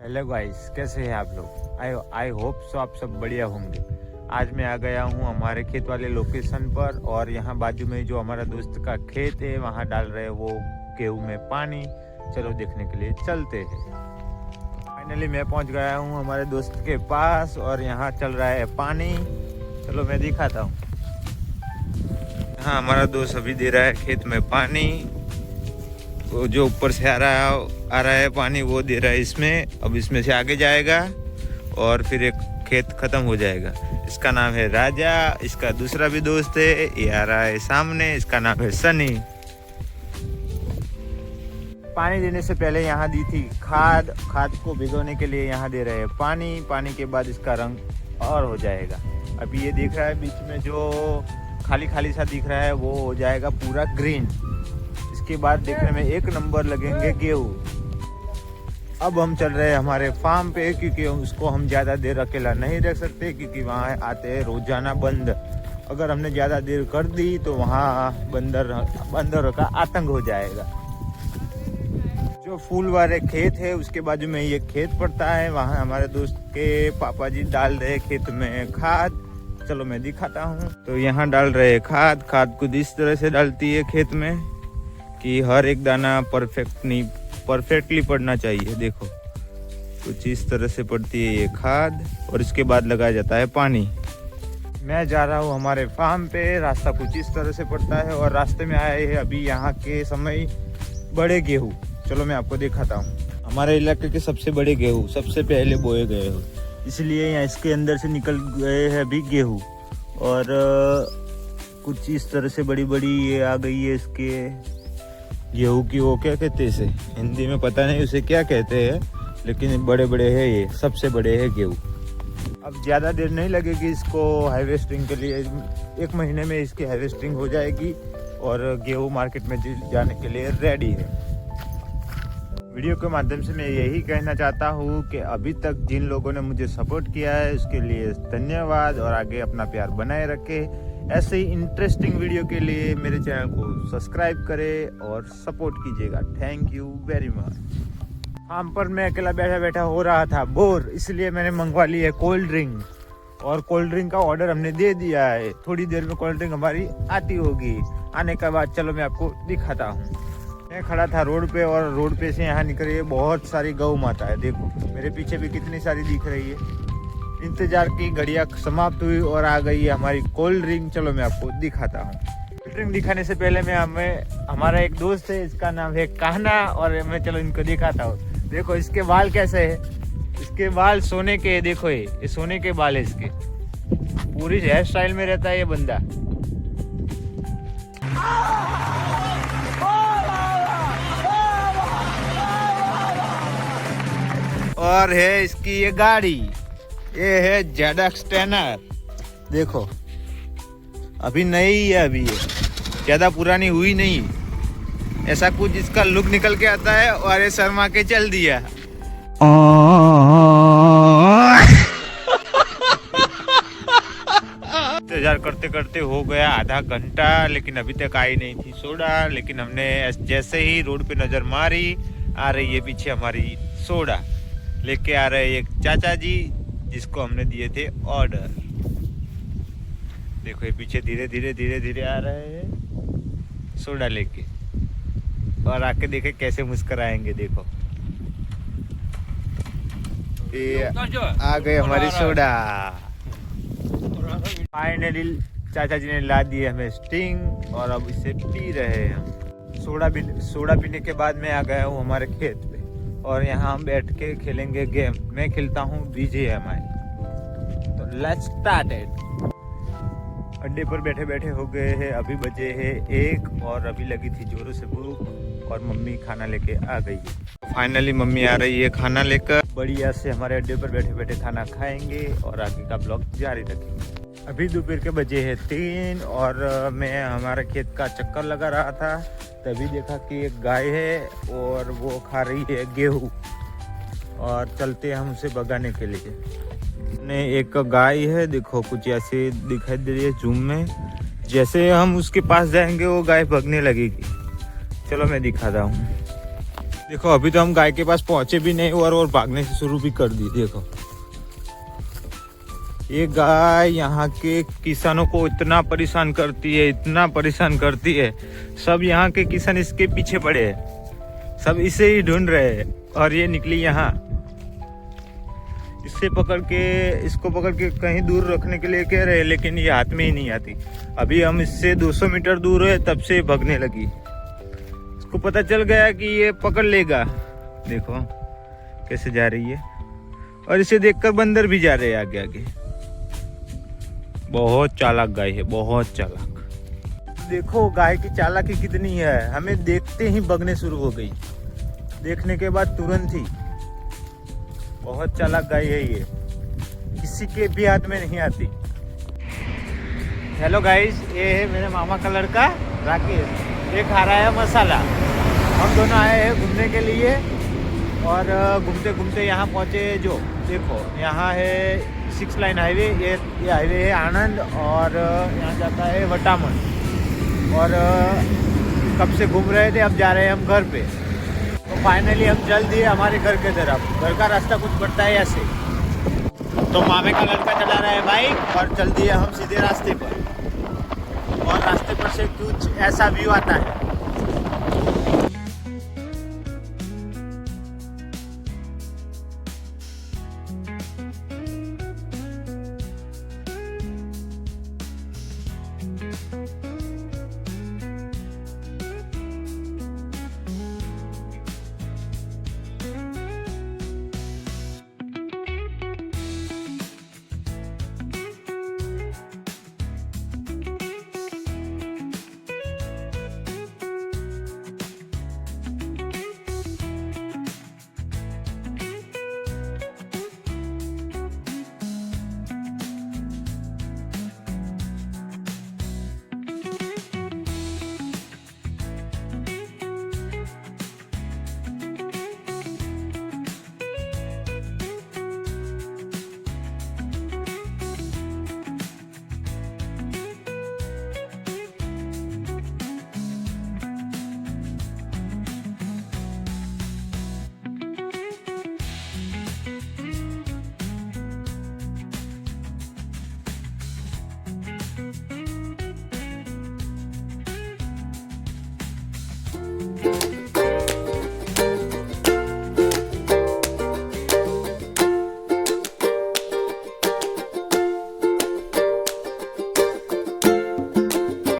Hello guys, कैसे हैं आप लोग। आई होप सो आप सब बढ़िया होंगे। आज मैं आ गया हूँ हमारे खेत वाले लोकेशन पर और यहाँ बाजू में जो हमारा दोस्त का खेत है वहाँ डाल रहे हैं वो गेहूँ में पानी। चलो देखने के लिए चलते हैं। फाइनली मैं पहुँच गया हूँ हमारे दोस्त के पास और यहाँ चल रहा है पानी। चलो मैं दिखाता हूँ। हाँ, हमारा दोस्त अभी दे रहा है खेत में पानी। वो जो ऊपर से आ रहा है पानी वो दे रहा है इसमें। अब इसमें से आगे जाएगा और फिर एक खेत खत्म हो जाएगा। इसका नाम है राजा। इसका दूसरा भी दोस्त है, ये आ रहा है सामने, इसका नाम है सनी। पानी देने से पहले यहाँ दी थी खाद को भिगोने के लिए यहाँ दे रहे हैं पानी के बाद इसका रंग और हो जाएगा। अभी ये दिख रहा है बीच में जो खाली सा दिख रहा है वो हो जाएगा पूरा ग्रीन। इसके बाद देखने में एक नंबर लगेंगे गेहूँ। अब हम चल रहे हैं हमारे फार्म पे क्योंकि उसको हम ज़्यादा देर अकेला नहीं रख सकते क्योंकि वहाँ आते हैं रोजाना बंदर। अगर हमने ज़्यादा देर कर दी तो वहाँ बंदरों का आतंक हो जाएगा। जो फूल वाले खेत है उसके बाजू में ये खेत पड़ता है। वहाँ हमारे दोस्त के पापा जी डाल रहे खेत में खाद। चलो मैं दिखाता हूँ। तो यहाँ डाल रहे खाद कुछ इस तरह से डालती है खेत में कि हर एक दाना परफेक्टली पड़ना चाहिए। देखो कुछ इस तरह से पड़ती है ये खाद और इसके बाद लगाया जाता है पानी। मैं जा रहा हूँ हमारे फार्म पे। रास्ता कुछ इस तरह से पड़ता है और रास्ते में आए हैं अभी यहाँ के समय बड़े गेहूँ। चलो मैं आपको दिखाता हूँ। हमारे इलाके के सबसे बड़े गेहूँ सबसे पहले बोए गए हो, इसलिए यहाँ इसके अंदर से निकल गए हैं अभी गेहूँ। और कुछ इस तरह से बड़ी ये आ गई है इसके गेहूँ की। वो क्या कहते हैं इसे, हिंदी में पता नहीं उसे क्या कहते हैं, लेकिन बड़े है ये, सबसे बड़े है गेहूँ। अब ज़्यादा देर नहीं लगेगी इसको हार्वेस्टिंग के लिए। 1 महीने में इसकी हार्वेस्टिंग हो जाएगी और गेहूँ मार्केट में जाने के लिए रेडी है। वीडियो के माध्यम से मैं यही कहना चाहता हूँ कि अभी तक जिन लोगों ने मुझे सपोर्ट किया है उसके लिए धन्यवाद और आगे अपना प्यार बनाए रखें। ऐसे ही इंटरेस्टिंग वीडियो के लिए मेरे चैनल को सब्सक्राइब करें और सपोर्ट कीजिएगा। Thank you very much. Farm पर मैं अकेला बैठा हो रहा था बोर, इसलिए मैंने मंगवा ली है कोल्ड ड्रिंक। और कोल्ड ड्रिंक का ऑर्डर हमने दे दिया है। थोड़ी देर में कोल्ड ड्रिंक हमारी आती होगी। आने के बाद चलो मैं आपको दिखाता हूँ। मैं खड़ा था रोड पे और रोड पे से यहाँ निकल रही है बहुत सारी गौ माता है। देखो मेरे पीछे भी कितनी सारी दिख रही है। इंतजार की घड़ियाँ समाप्त हुई और आ गई है हमारी कोल्ड ड्रिंक। चलो मैं आपको दिखाता हूँ। कोल्ड ड्रिंक दिखाने से पहले हमारा एक दोस्त है, इसका नाम है कान्हा, और मैं चलो इनको दिखाता हूँ। देखो इसके बाल कैसे है। इसके बाल सोने के, देखो ये सोने के बाल है इसके। पूरी हेयर स्टाइल में रहता है ये बंदा। और है इसकी ये गाड़ी, ये है जेडक्स टेनर। देखो अभी नई है, अभी ये ज्यादा पुरानी हुई नहीं। ऐसा कुछ इसका लुक निकल के आता है और ये शर्मा के चल दिया। इंतजार करते करते हो गया आधा घंटा, लेकिन अभी तक आई नहीं थी सोडा। लेकिन हमने जैसे ही रोड पे नजर मारी, आ रही है पीछे हमारी सोडा लेके आ रहे एक चाचा जी जिसको हमने दिए थे ऑर्डर। देखो ये पीछे धीरे धीरे आ रहे हैं सोडा लेके, और आके देखे कैसे मुस्कुराएंगे। देखो ये आ गए हमारी सोडा। फाइनली चाचा जी ने ला दिए हमें स्टिंग और अब इसे पी रहे हैं हम। सोडा पीने के बाद मैं आ गया हूँ हमारे खेत पे और यहाँ हम बैठ के खेलेंगे गेम। मैं खेलता हूँ BGMI। तो लेट्स स्टार्ट इट। अड्डे पर बैठे हो गए हैं। अभी बजे हैं 1 और अभी लगी थी जोरों से भूख और मम्मी खाना लेके आ गई है। फाइनली मम्मी आ रही है खाना लेकर। बढ़िया से हमारे अड्डे पर बैठे खाना खाएंगे और आगे का ब्लॉग जारी रखेंगे। अभी दोपहर के बजे हैं 3 और मैं हमारे खेत का चक्कर लगा रहा था, तभी देखा कि एक गाय है और वो खा रही है गेहूँ। और चलते हैं हम उसे भगाने के लिए। ने एक गाय है, देखो कुछ ऐसे दिखाई दे रही है जूम में। जैसे हम उसके पास जाएंगे वो गाय भगने लगेगी। चलो मैं दिखाता हूँ। देखो अभी तो हम गाय के पास पहुंचे भी नहीं और भागने से शुरू भी कर दी। देखो ये गाय यहाँ के किसानों को इतना परेशान करती है, इतना परेशान करती है। सब यहाँ के किसान इसके पीछे पड़े हैं, सब इसे ही ढूंढ रहे हैं। और ये निकली यहाँ, इसको पकड़ के कहीं दूर रखने के लिए कह रहे हैं, लेकिन ये हाथ में ही नहीं आती। अभी हम इससे 200 मीटर दूर है, तब से भगने लगी। इसको पता चल गया कि ये पकड़ लेगा। देखो कैसे जा रही है, और इसे देखकर बंदर भी जा रहे हैं आगे आगे। बहुत चालाक गाय है, बहुत चालाक। देखो गाय की चालाकी कितनी है, हमें देखते ही भगने शुरू हो गई, देखने के बाद तुरंत ही। बहुत चालाक गाय है ये, किसी के भी हाथ में नहीं आती। हेलो गाइस, ये है मेरे मामा का लड़का राकेश, ये खा रहा है मसाला। हम दोनों आए हैं घूमने के लिए, और घूमते घूमते यहाँ पहुँचे। जो देखो यहाँ है 6 लाइन हाईवे, ये हाईवे है आनंद, और यहाँ जाता है वटामन। और कब से घूम रहे थे, अब जा रहे हैं हम घर पे। तो फाइनली हम चल दिए हमारे घर के तरफ। घर का रास्ता कुछ बढ़ता है ऐसे, तो मामे का लड़का चला रहा है बाइक, और चल दिए हम सीधे रास्ते पर। और रास्ते पर से कुछ ऐसा व्यू आता है।